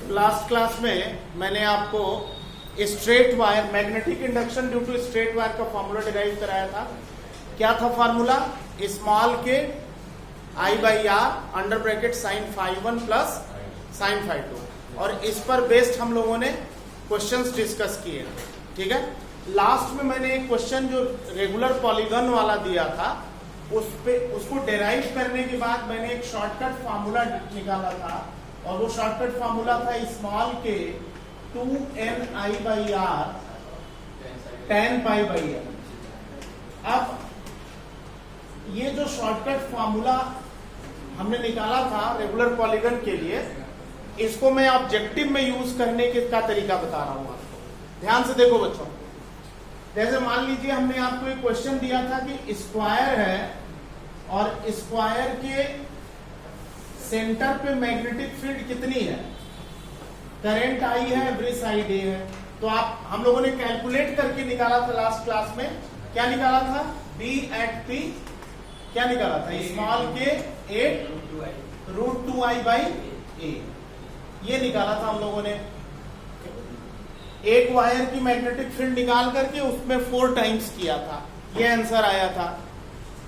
Last class में मैंने आपको straight wire magnetic induction due to straight wire का फॉर्मूला डिराइव कराया था। क्या था formula? Small k I by r under bracket sine phi 1 plus sine phi 2, और इस पर बेस्ड हम लोगों ने क्वेश्चंस डिस्कस किए। ठीक है, लास्ट में मैंने एक क्वेश्चन जो रेगुलर पॉलीगन वाला दिया था उसको डेराइव करने के बाद मैंने एक शॉर्टकट फार्मूला निकाला था, और वो शॉर्टकट फार्मूला था small K 2n i by R tan pi by N. अब ये जो शॉर्टकट फार्मूला हमने निकाला था रेगुलर पॉलीगन के लिए, इसको मैं ऑब्जेक्टिव में यूज करने का तरीका बता रहा हूं आपको। ध्यान से देखो बच्चों, जैसे मान लीजिए हमने आपको एक क्वेश्चन दिया था कि स्क्वायर है और स्क्वायर के सेंटर पे मैग्नेटिक फील्ड कितनी है, करंट आई है, एवरी साइड ए है। तो आप हम लोगों ने कैलकुलेट करके निकाला था लास्ट क्लास में। क्या निकाला था? बी एट पी क्या निकाला था? स्मॉल के 8√2i बाई ए, ये निकाला था हम लोगों ने। एक वायर की मैग्नेटिक फील्ड निकाल करके उसमें 4 टाइम्स किया था, ये आंसर आया था।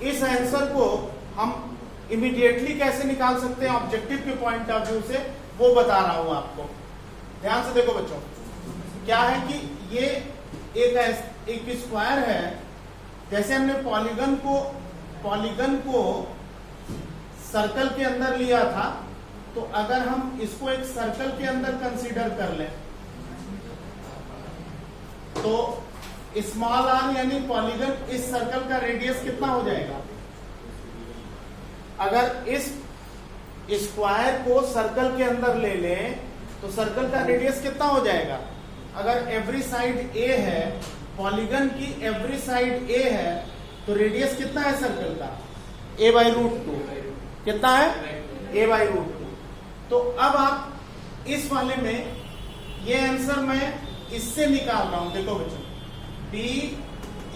इस आंसर को हम इमीडिएटली कैसे निकाल सकते हैं ऑब्जेक्टिव के पॉइंट ऑफ व्यू से, वो बता रहा हूं आपको। ध्यान से देखो बच्चों, क्या है कि ये एक स्क्वायर है। जैसे हमने पॉलीगन को सर्कल के अंदर लिया था, तो अगर हम इसको एक सर्कल के अंदर कंसीडर कर लें तो स्मॉल आर यानी पॉलीगन, इस सर्कल का रेडियस कितना हो जाएगा? अगर इस स्क्वायर को सर्कल के अंदर ले लें तो सर्कल का रेडियस कितना हो जाएगा? अगर एवरी साइड ए है, पॉलीगन की एवरी साइड ए है, तो रेडियस कितना है सर्कल का? a by √2। कितना है? a by √2। तो अब आप इस वाले में ये आंसर मैं इससे निकाल रहा हूं। देखो बच्चों, b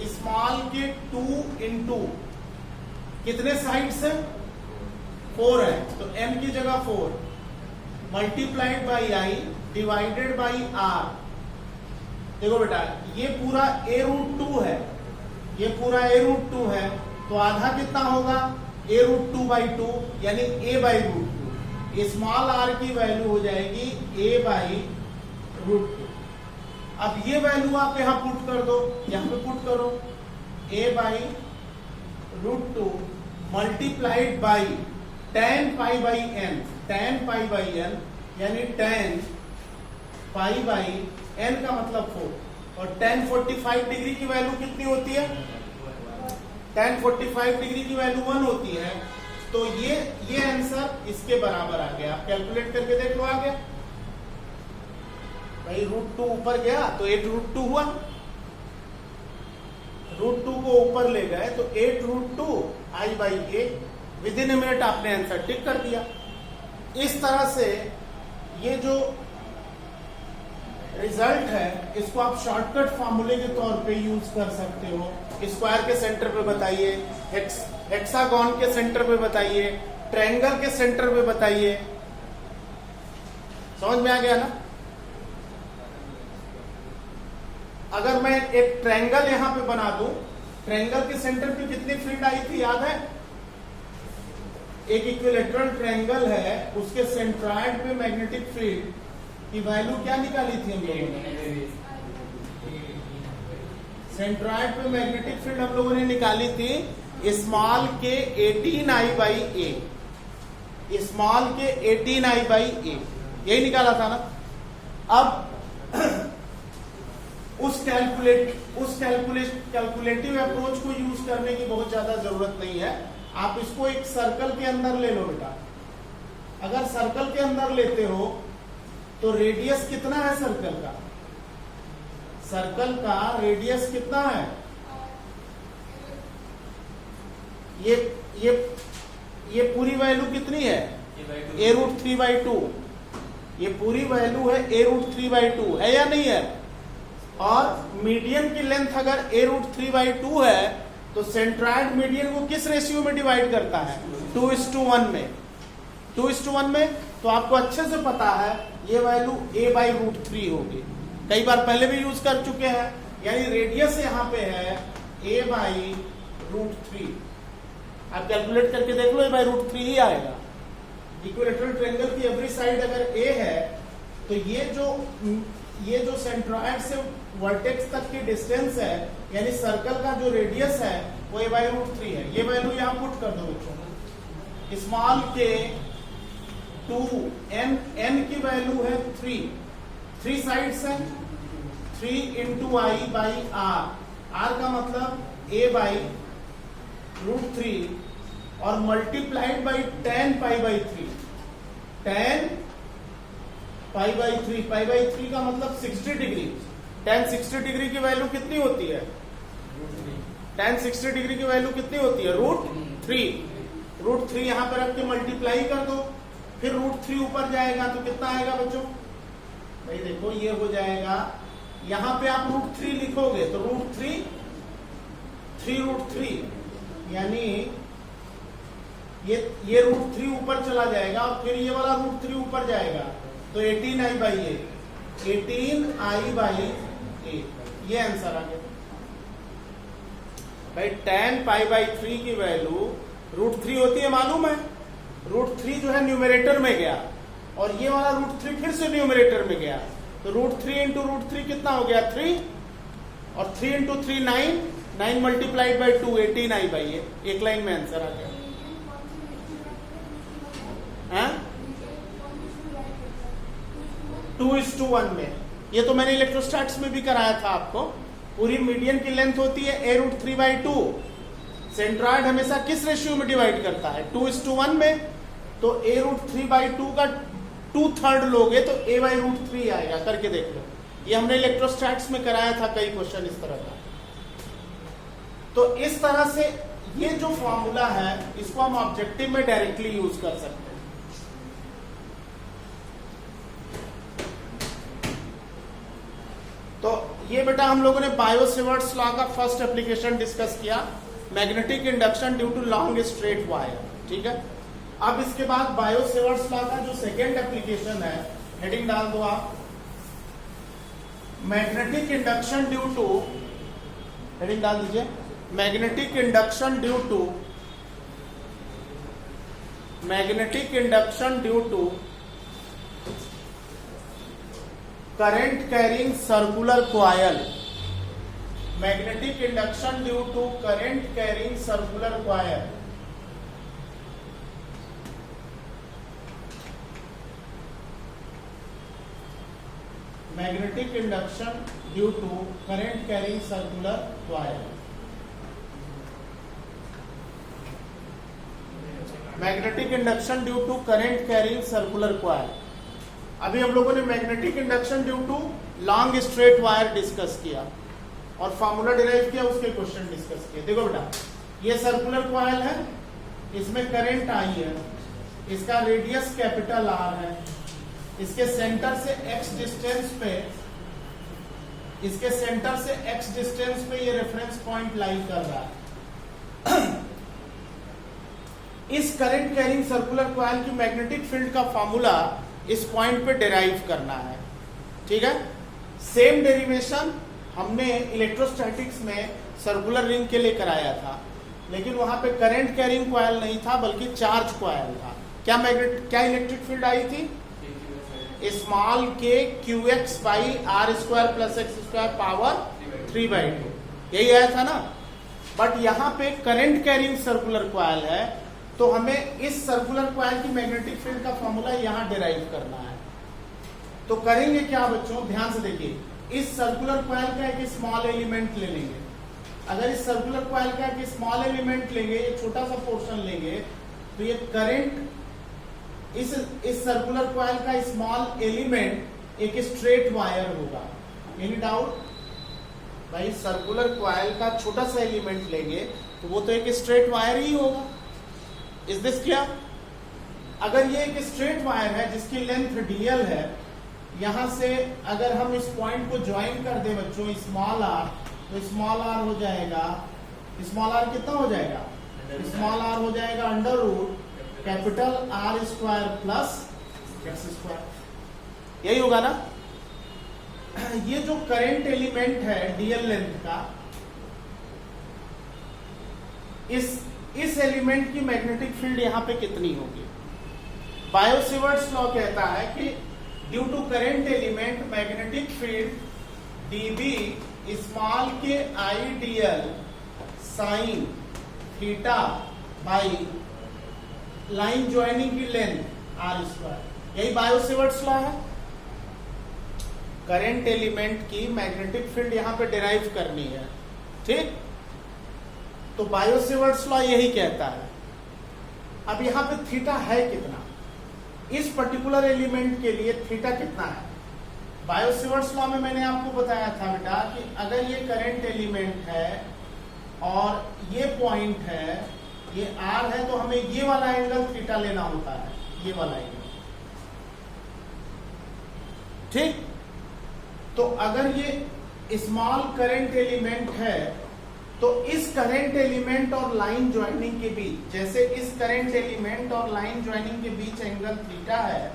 स्मॉल के 2 इंटू कितने साइड से 4 है, तो m की जगह 4 multiplied by i divided by r। देखो बेटा, ये पूरा a√2 है, ये पूरा a√2 है, तो आधा कितना होगा? a√2 बाई 2 यानी a बाई √2। स्मॉल r की वैल्यू हो जाएगी a बाई √2। अब ये वैल्यू आप यहां पुट कर दो, यहां पे पुट करो a by √2 multiplied by tan pi by n, tan pi by n यानी tan पाई बाई n का मतलब 4, और tan 45 डिग्री की वैल्यू कितनी होती है? tan 45 डिग्री की वैल्यू 1 होती है। तो ये आंसर इसके बराबर आ गया। आप कैलकुलेट करके देख लो, आ गया भाई। √2 ऊपर गया तो 8√2 हुआ, √2 को ऊपर ले गए तो 8√2 i by A. With in a minute आपने आंसर टिक कर दिया। इस तरह से ये जो रिजल्ट है इसको आप शॉर्टकट फार्मूले के तौर पे यूज कर सकते हो। स्क्वायर के सेंटर पे बताइए, हेक्सागोन के सेंटर पे बताइए, ट्रायंगल के सेंटर पे बताइए। समझ में आ गया ना? अगर मैं एक ट्रायंगल यहां पे बना दूं, ट्रायंगल के सेंटर पे कितनी फील्ड आई थी याद है? एक इक्विलेटरल ट्रायंगल है, उसके सेंट्रॉइड पे मैग्नेटिक फील्ड की वैल्यू क्या निकाली थी हम लोगों ने? सेंट्रॉइड पे मैग्नेटिक फील्ड हम लोगों ने निकाली थी स्मॉल के 18i बाई ए, स्मॉल के 18i बाई ए, यही निकाला था ना। अब उस कैलकुलेटिव अप्रोच को यूज करने की बहुत ज्यादा जरूरत नहीं है। आप इसको एक सर्कल के अंदर ले लो बेटा। अगर सर्कल के अंदर लेते हो तो रेडियस कितना है सर्कल का? सर्कल का रेडियस कितना है? ये पूरी वैल्यू कितनी है? a√3 by 2। ये पूरी वैल्यू है a√3 बाई 2, है या नहीं है? और मीडियन की लेंथ अगर a√3 बाई 2 है तो सेंट्रॉइड मीडियन को किस रेशियो में डिवाइड करता है? 2:1 में। 2:1 में तो आपको अच्छे से पता है ये वैल्यू a/√3 होगी। कई बार पहले भी यूज कर चुके हैं, यानी रेडियस यहाँ पे है a/√3। आप कैलकुलेट करके देख लो, a/√3 ही आएगा। इक्विलैटरल ट्रायंगल की एवरी साइड अगर a है तो ये जो सेंट्रॉइड से वर्टेक्स तक की डिस्टेंस है, यानी सर्कल का जो रेडियस है वो a/√3 है। ये वैल्यू यहां पुट कर दो बच्चों। स्मॉल के 2 n की वैल्यू है 3 साइड्स है 3 into i/r। r का मतलब a/√3 और मल्टीप्लाइड बाई tan π/3। tan π/3 का मतलब 60 डिग्री। tan 60 डिग्री की वैल्यू कितनी होती है? tan 60 डिग्री की वैल्यू कितनी होती है? √3। √3 यहां पर रख के मल्टीप्लाई कर दो, फिर √3 ऊपर जाएगा तो कितना आएगा बच्चों? भाई देखो ये हो जाएगा, यहां पे आप √3 लिखोगे तो √3 यानी ये √3 ऊपर चला जाएगा और फिर ये वाला √3 ऊपर जाएगा तो 18i/8 ये आंसर आ गया भाई। tan π/3 की वैल्यू √3 होती है, मालूम है। √3 जो है न्यूमरेटर में गया और ये वाला √3 फिर से न्यूमरेटर में गया तो √3 into √3 कितना हो गया? 3 और 3 into 3 9 मल्टीप्लाइड बाई 2 18i/8। एक लाइन में आंसर आ गया। 2:1 में। ये तो मैंने इलेक्ट्रोस्टैटिक्स में भी कराया था आपको। पूरी मीडियन की लेंथ होती है a√3/2। सेंट्रॉइड हमेशा किस रेशियो में डिवाइड करता है? 2:1 में। तो a√3/2 का 2/3 लोगे तो a/√3 आएगा। करके देख लो, ये हमने इलेक्ट्रोस्टैटिक्स में कराया था कई क्वेश्चन इस तरह का। तो इस तरह से ये जो फॉर्मूला है इसको हम ऑब्जेक्टिव में डायरेक्टली यूज कर सकते हैं। तो ये बेटा हम लोगों ने बायो-सेवर्ट्स लॉ का फर्स्ट एप्लीकेशन डिस्कस किया, magnetic induction due to long straight wire. ठीक है, अब इसके बाद बायो-सेवर्ट्स लॉ का जो सेकेंड एप्लीकेशन है, हेडिंग डाल दो आप, magnetic induction due to, heading डाल दीजिए, magnetic induction due to current carrying circular coil. Magnetic induction due to current carrying circular coil. Magnetic induction due to current carrying circular coil. Magnetic induction due to current carrying circular coil. अभी हम लोगों ने magnetic induction due to long straight wire discuss किया और formula derive किया, उसके question discuss किए। देखो बेटा, ये सर्कुलर कॉइल है, इसमें करंट आई है, इसका रेडियस कैपिटल R है, इसके सेंटर से x डिस्टेंस पे ये रेफरेंस पॉइंट लाई कर रहा है। इस करंट कैरिंग सर्कुलर कॉइल की मैग्नेटिक फील्ड का फॉर्मूला इस पॉइंट पे डिराइव करना है। ठीक है, सेम डेरिवेशन हमने इलेक्ट्रोस्टैटिक्स में सर्कुलर रिंग के लिए कराया था, लेकिन वहां पे करंट कैरिंग कॉइल नहीं था बल्कि चार्ज कॉइल था। क्या इलेक्ट्रिक फील्ड आई थी? स्मॉल के qx/r² + x² पावर 3/2, यही आया था ना। बट यहाँ पे करंट कैरिंग सर्कुलर कॉइल है तो हमें इस सर्कुलर कॉइल की मैग्नेटिक फील्ड का फॉर्मूला यहां डिराइव करना है। तो करेंगे क्या बच्चों, ध्यान से देखिए, इस सर्कुलर कॉइल का एक स्मॉल एलिमेंट ले लेंगे। अगर इस सर्कुलर कॉइल का एक स्मॉल एलिमेंट लेंगे, ये छोटा सा पोर्शन लेंगे, तो ये करंट इस सर्कुलर कॉइल का स्मॉल एलिमेंट एक स्ट्रेट वायर होगा। Any doubt? भाई सर्कुलर कॉइल का छोटा सा एलिमेंट लेंगे तो वो तो एक स्ट्रेट वायर ही होगा। Is this clear? अगर ये एक स्ट्रेट वायर है जिसकी लेंथ dl है, यहां से अगर हम इस पॉइंट को ज्वाइन कर दे बच्चों स्मॉल r, तो स्मॉल r हो जाएगा, स्मॉल r कितना हो जाएगा? स्मॉल r हो जाएगा √R² + एक्स स्क्वायर, यही होगा ना। ये जो करंट एलिमेंट है डीएल लेंथ का, इस एलिमेंट की मैग्नेटिक फील्ड यहां पे कितनी होगी? बायो-सेवर्ट्स लॉ कहता है कि due to current element magnetic field dB small k I dl sine theta by line joining की लेंथ आर स्क्वायर, यही बायो-सेवर्ट्स लॉ है। करंट एलिमेंट की मैग्नेटिक फील्ड यहां पे डिराइव करनी है, ठीक। तो बायो-सेवर्ट्स लॉ यही कहता है। अब यहां पे थीटा है कितना, इस पर्टिकुलर एलिमेंट के लिए थीटा कितना है? बायो-सेवर्ट्स लॉ में मैंने आपको बताया था बेटा कि अगर ये करंट एलिमेंट है और ये पॉइंट है, ये आर है, तो हमें ये वाला एंगल थीटा लेना होता है, ये वाला एंगल, ठीक। तो अगर ये स्मॉल करंट एलिमेंट है तो इस करंट एलिमेंट और लाइन ज्वाइनिंग के बीच, जैसे इस करंट एलिमेंट और लाइन ज्वाइनिंग के बीच एंगल थीटा है,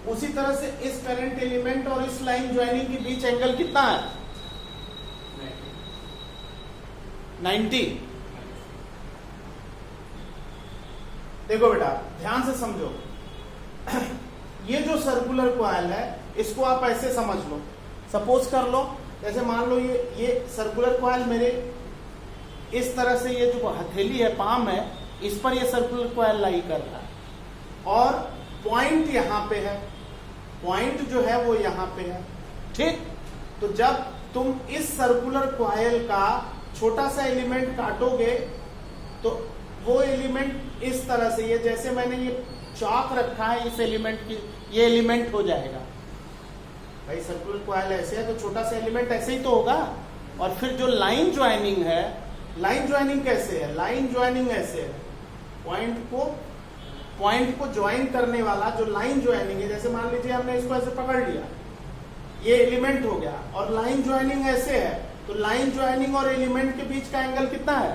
उसी तरह से इस करंट एलिमेंट और इस लाइन ज्वाइनिंग के बीच एंगल कितना है? 90। देखो बेटा ध्यान से समझो, ये जो सर्कुलर कॉइल है इसको आप ऐसे समझ लो। सपोज कर लो, जैसे मान लो ये सर्कुलर कॉइल मेरे इस तरह से, ये जो हथेली है, पाम है, इस पर ये सर्कुलर कॉइल लाई कर रहा है और पॉइंट यहां पे है, पॉइंट जो है वो यहां पे है, ठीक। तो जब तुम इस सर्कुलर कॉइल का छोटा सा एलिमेंट काटोगे तो वो एलिमेंट इस तरह से, ये जैसे मैंने ये चौक रखा है इस एलिमेंट की, ये एलिमेंट हो जाएगा। भाई सर्कुलर कॉइल ऐसे है तो छोटा सा एलिमेंट ऐसे ही तो होगा। और फिर जो लाइन ज्वाइनिंग है, लाइन ज्वाइनिंग कैसे है? लाइन ज्वाइनिंग ऐसे है, पॉइंट को ज्वाइन करने वाला जो लाइन ज्वाइनिंग है, जैसे मान लीजिए हमने इसको ऐसे पकड़ लिया, ये एलिमेंट हो गया, और लाइन ज्वाइनिंग ऐसे है, तो लाइन ज्वाइनिंग और एलिमेंट के बीच का एंगल कितना है?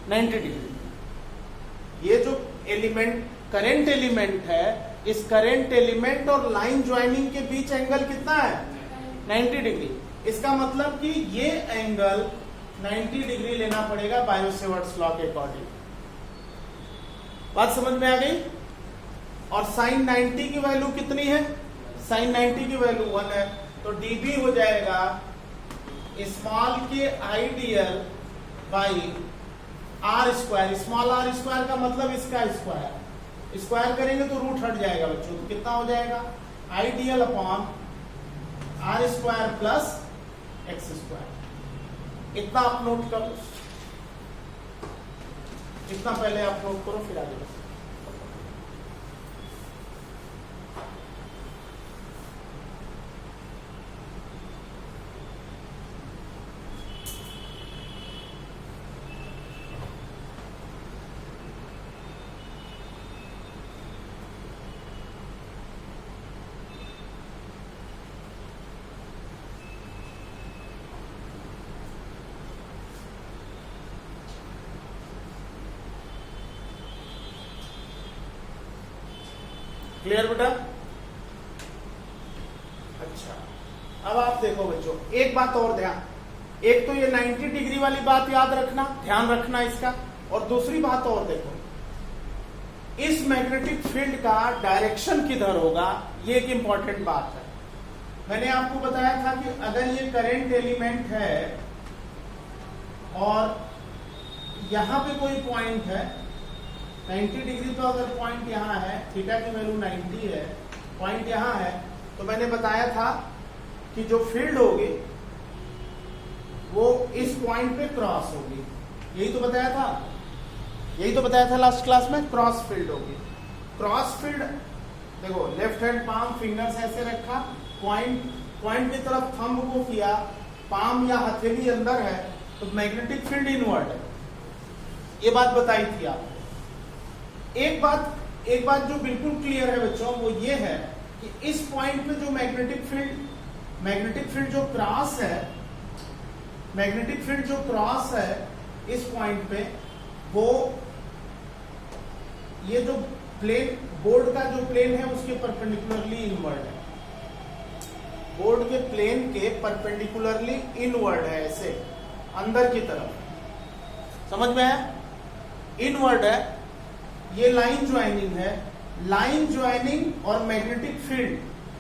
90 डिग्री। ये जो एलिमेंट करंट एलिमेंट है, इस करंट एलिमेंट और लाइन ज्वाइनिंग के बीच एंगल कितना है? 90 डिग्री। इसका मतलब कि ये एंगल 90 डिग्री लेना पड़ेगा बायो-सेवर्ट्स लॉ के अकॉर्डिंग। बात समझ में आ गई? और साइन 90 की वैल्यू कितनी है? साइन 90 की वैल्यू 1 है, तो डीबी हो जाएगा small K IDL by R square. Small R square का मतलब इसका स्क्वायर, स्क्वायर करेंगे तो रूट हट जाएगा बच्चों, तो कितना हो जाएगा? IDL upon R square plus X square. इतना आप नोट करो, इतना पहले आप नोट करो, फिर आगे बढ़ो। क्लियर बेटा? अच्छा, अब आप देखो बच्चों, एक बात और ध्यान, एक तो ये 90 डिग्री वाली बात याद रखना, ध्यान रखना इसका, और दूसरी बात और देखो, इस मैग्नेटिक फील्ड का डायरेक्शन किधर होगा, ये एक इंपॉर्टेंट बात है। मैंने आपको बताया था कि अगर ये करंट एलिमेंट है और यहां पे कोई पॉइंट है 90 डिग्री, तो अगर पॉइंट यहां है, थीटा की वैल्यू 90 है, पॉइंट यहां है, तो मैंने बताया था कि जो फील्ड होगी वो इस पॉइंट पे क्रॉस होगी। यही तो बताया था, यही तो बताया था लास्ट क्लास में, क्रॉस फील्ड होगी। क्रॉस फील्ड देखो, लेफ्ट हैंड पाम फिंगर्स ऐसे रखा, पॉइंट की तरफ थंब को किया, पाम या हथेली अंदर है, तो मैग्नेटिक फील्ड इनवर्ड है। ये बात बताई थी आपको। एक बात जो बिल्कुल क्लियर है बच्चों, वो ये है कि इस पॉइंट पे जो मैग्नेटिक फील्ड जो क्रॉस है इस पॉइंट पे, वो ये जो प्लेन बोर्ड का जो प्लेन है उसके परपेंडिकुलरली इनवर्ड है, बोर्ड के प्लेन के परपेंडिकुलरली इनवर्ड है, ऐसे अंदर की तरफ, समझ में है? इनवर्ड है, ये लाइन ज्वाइनिंग है, लाइन ज्वाइनिंग और मैग्नेटिक फील्ड,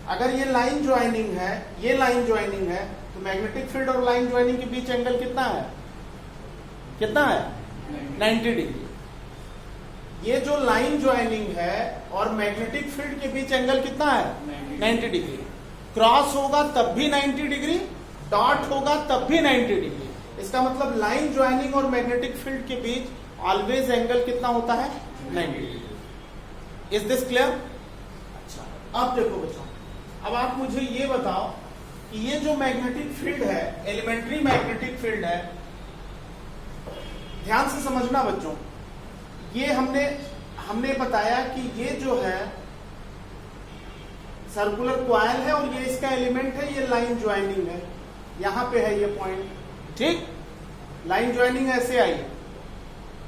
अगर ये लाइन ज्वाइनिंग है, ये लाइन ज्वाइनिंग है, तो मैग्नेटिक फील्ड और लाइन ज्वाइनिंग के बीच एंगल कितना है, कितना है? 90 डिग्री। ये जो लाइन ज्वाइनिंग है और मैग्नेटिक फील्ड के बीच एंगल कितना है? 90 डिग्री। क्रॉस होगा तब भी 90 डिग्री, डॉट होगा तब भी 90 डिग्री। इसका मतलब लाइन ज्वाइनिंग और मैग्नेटिक फील्ड के बीच ऑलवेज एंगल कितना होता है? 90 डिग्री। Is this clear? अच्छा, अब देखो बच्चों, अब आप मुझे ये बताओ कि ये जो मैग्नेटिक फील्ड है, एलिमेंट्री मैग्नेटिक फील्ड है, ध्यान से समझना बच्चों, ये हमने बताया कि ये जो है सर्कुलर कॉइल है और ये इसका एलिमेंट है, ये लाइन ज्वाइनिंग है, यहां पे है ये पॉइंट, ठीक? लाइन ज्वाइनिंग ऐसे आई,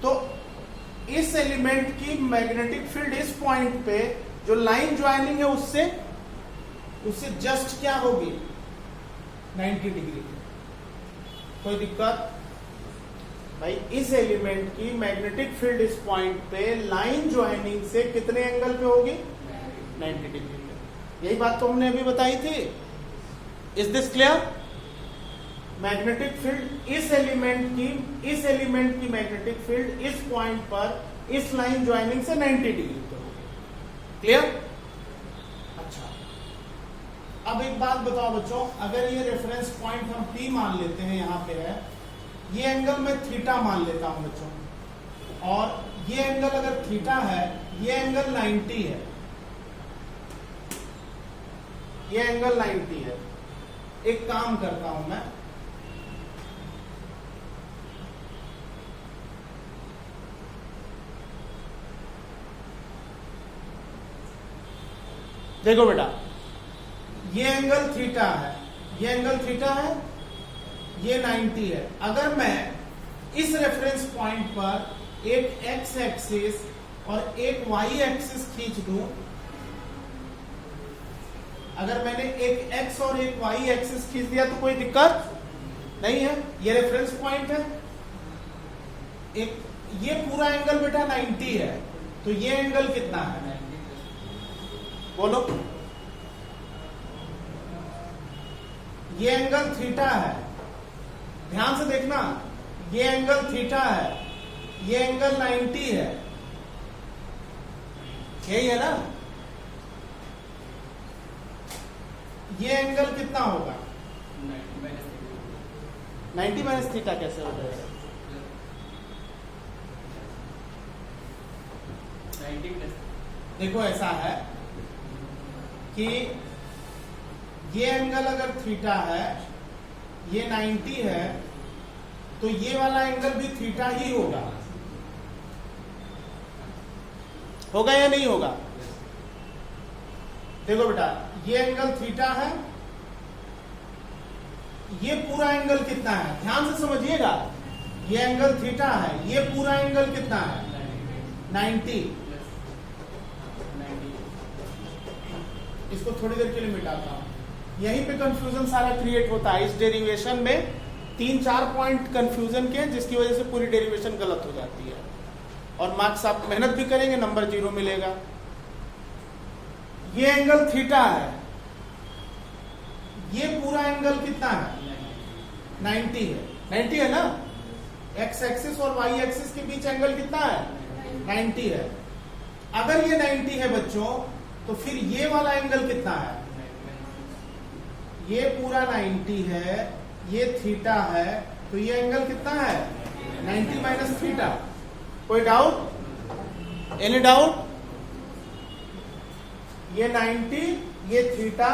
तो इस एलिमेंट की मैग्नेटिक फील्ड इस पॉइंट पे जो लाइन ज्वाइनिंग है उससे जस्ट क्या होगी? 90 डिग्री। कोई दिक्कत? भाई इस एलिमेंट की मैग्नेटिक फील्ड इस पॉइंट पे लाइन ज्वाइनिंग से कितने एंगल पे होगी? 90 डिग्री पे। यही बात तो हमने अभी बताई थी। Is this clear? Magnetic field इस एलिमेंट की मैग्नेटिक फील्ड इस पॉइंट पर इस लाइन ज्वाइनिंग से 90 डिग्री पे होगी। क्लियर? अच्छा, अब एक बात बताओ बच्चों, अगर ये रेफरेंस पॉइंट हम P मान लेते हैं, यहां पे है, ये एंगल मैं थीटा मान लेता हूं बच्चों, और ये एंगल अगर थीटा है, ये एंगल 90 है, ये एंगल 90 है। एक काम करता हूं मैं, देखो बेटा, ये एंगल थीटा है, ये एंगल थीटा है, ये 90 है। अगर मैं इस रेफरेंस पॉइंट पर एक एक्स एक्सिस और एक वाई एक्सिस खींच दूं, अगर मैंने एक एक्स और एक वाई एक्सिस खींच दिया तो कोई दिक्कत नहीं है, ये रेफरेंस पॉइंट है। एक ये पूरा एंगल बेटा 90 है, तो ये एंगल कितना है? बोलो। ये एंगल थीटा है, ध्यान से देखना, ये एंगल थीटा है, ये एंगल 90 है, यही है ना? ये एंगल कितना होगा? 90 माइनस थीटा कैसे हो जाएगा? 90 प्लस। देखो ऐसा है कि ये एंगल अगर थीटा है, ये 90 है, तो ये वाला एंगल भी थीटा ही होगा या नहीं होगा? देखो बेटा, ये एंगल थीटा है, ये पूरा एंगल कितना है? ध्यान से समझिएगा, ये एंगल थीटा है, ये पूरा एंगल कितना है? 90। इसको थोड़ी देर के लिए मिटाता हूं, यहीं पे कंफ्यूजन सारा क्रिएट होता है। इस डेरिवेशन में 3-4 पॉइंट कंफ्यूजन के, जिसकी वजह से पूरी डेरिवेशन गलत हो जाती है, और मार्क्स आप मेहनत भी करेंगे, नंबर 0 मिलेगा। ये एंगल थीटा है, ये पूरा एंगल कितना है? 90 है, 90 है ना? एक्स एक्सिस और वाई एक्सिस के बीच एंगल कितना है? 90 है। अगर ये 90 है बच्चों, तो फिर ये वाला एंगल कितना है? ये पूरा 90 है, ये थीटा है, तो ये एंगल कितना है? 90 माइनस थीटा। कोई डाउट? Any doubt? ये 90, ये थीटा,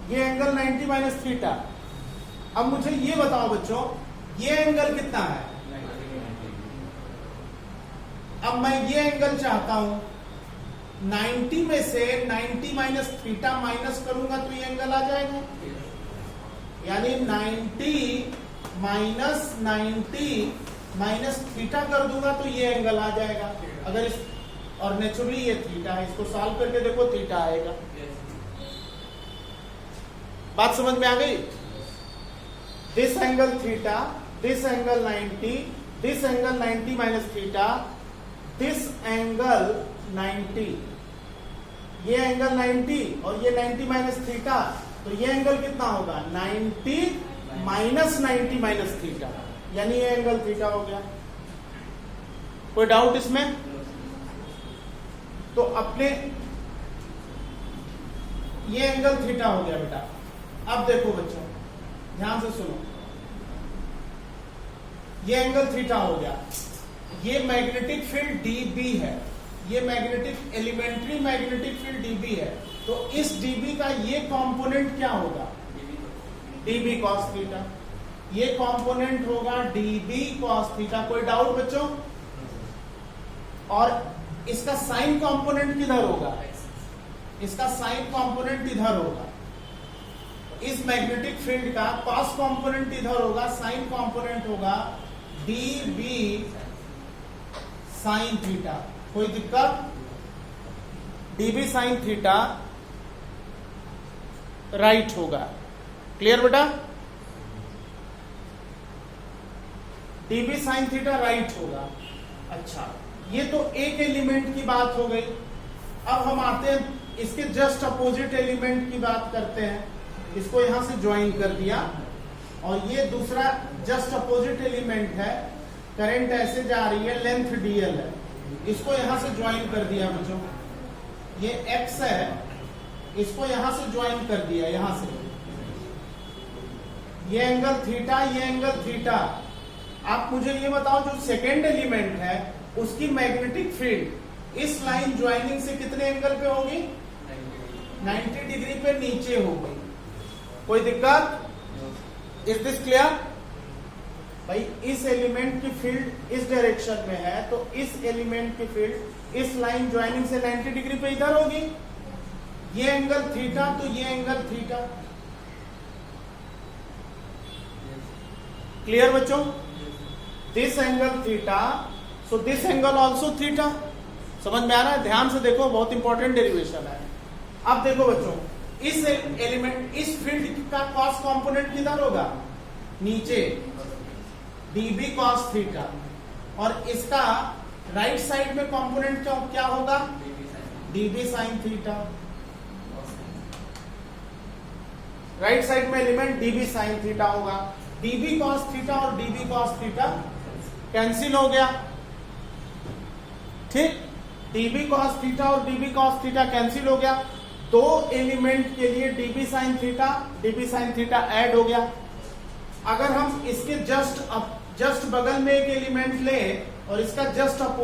ये एंगल 90 माइनस थीटा। अब मुझे ये बताओ बच्चों, ये एंगल कितना है? अब मैं ये एंगल चाहता हूं, 90 में से 90 माइनस थीटा माइनस करूंगा तो ये एंगल आ जाएगा, यानी 90 माइनस थीटा कर दूंगा तो ये एंगल आ जाएगा। अगर इस और नेचुरली ये थीटा है, इसको सॉल्व करके देखो थीटा आएगा। बात समझ में आ गई? This angle theta, this angle 90, this angle 90 minus theta, this angle 90, ये एंगल 90 और ये 90 माइनस थीटा, तो ये एंगल कितना होगा 90 माइनस 90 माइनस थीटा, यानी ये एंगल थीटा हो गया। कोई डाउट इसमें? तो अपने ये एंगल थीटा हो गया बेटा। अब देखो बच्चों ध्यान से सुनो, ये एंगल थीटा हो गया, ये मैग्नेटिक फील्ड डीबी है, ये magnetic elementary magnetic field dB है, तो इस डीबी का ये कंपोनेंट क्या होगा डीबी कॉस थीटा, ये कंपोनेंट होगा डीबी कॉस थीटा। कोई डाउट बच्चों? और इसका साइन कंपोनेंट किधर होगा? इसका साइन कंपोनेंट इधर होगा। इस मैग्नेटिक फील्ड का कॉस कंपोनेंट इधर होगा, साइन कंपोनेंट होगा डीबी साइन थीटा। कोई दिक्कत? डीबी साइन थीटा राइट होगा। क्लियर बेटा? डीबी साइन थीटा राइट होगा। अच्छा, ये तो एक एलिमेंट की बात हो गई। अब हम आते हैं इसके जस्ट अपोजिट एलिमेंट की बात करते हैं। इसको यहां से ज्वाइन कर दिया और ये दूसरा जस्ट अपोजिट एलिमेंट है, करंट ऐसे जा रही है, लेंथ डीएल है, इसको यहां से ज्वाइन कर दिया बच्चों। ये एक्स है, इसको यहां से ज्वाइन कर दिया, यहां से ये एंगल थीटा, ये एंगल थीटा। आप मुझे ये बताओ जो सेकेंड एलिमेंट है उसकी मैग्नेटिक फील्ड इस लाइन ज्वाइनिंग से कितने एंगल पे होगी 90 डिग्री पे नीचे होगी। कोई दिक्कत? Is this clear? भाई इस एलिमेंट की फील्ड इस डायरेक्शन में है तो इस एलिमेंट की फील्ड इस लाइन ज्वाइनिंग से 90 डिग्री पे इधर होगी। ये एंगल थीटा तो ये एंगल थीटा। क्लियर बच्चों? This angle theta, so this angle also theta. समझ में आ रहा है? ध्यान से देखो, बहुत इंपॉर्टेंट डेरिवेशन है। अब देखो बच्चों, इस एलिमेंट इस फील्ड का कॉस कंपोनेंट किधर होगा नीचे, डीबी कॉस थीटा, और इसका राइट साइड में कंपोनेंट क्या होगा dB sine theta. Right side में एलिमेंट डीबी साइन थीटा होगा। डीबी कॉस थीटा और डीबी कॉस थीटा कैंसिल हो गया। ठीक, डीबी कॉस थीटा और डीबी कॉस थीटा कैंसिल हो गया। दो एलिमेंट के लिए डीबी साइन थीटा ऐड हो गया। अगर हम इसके जस्ट बगल में एक एलिमेंट ले और इसका जस्ट अपोजिट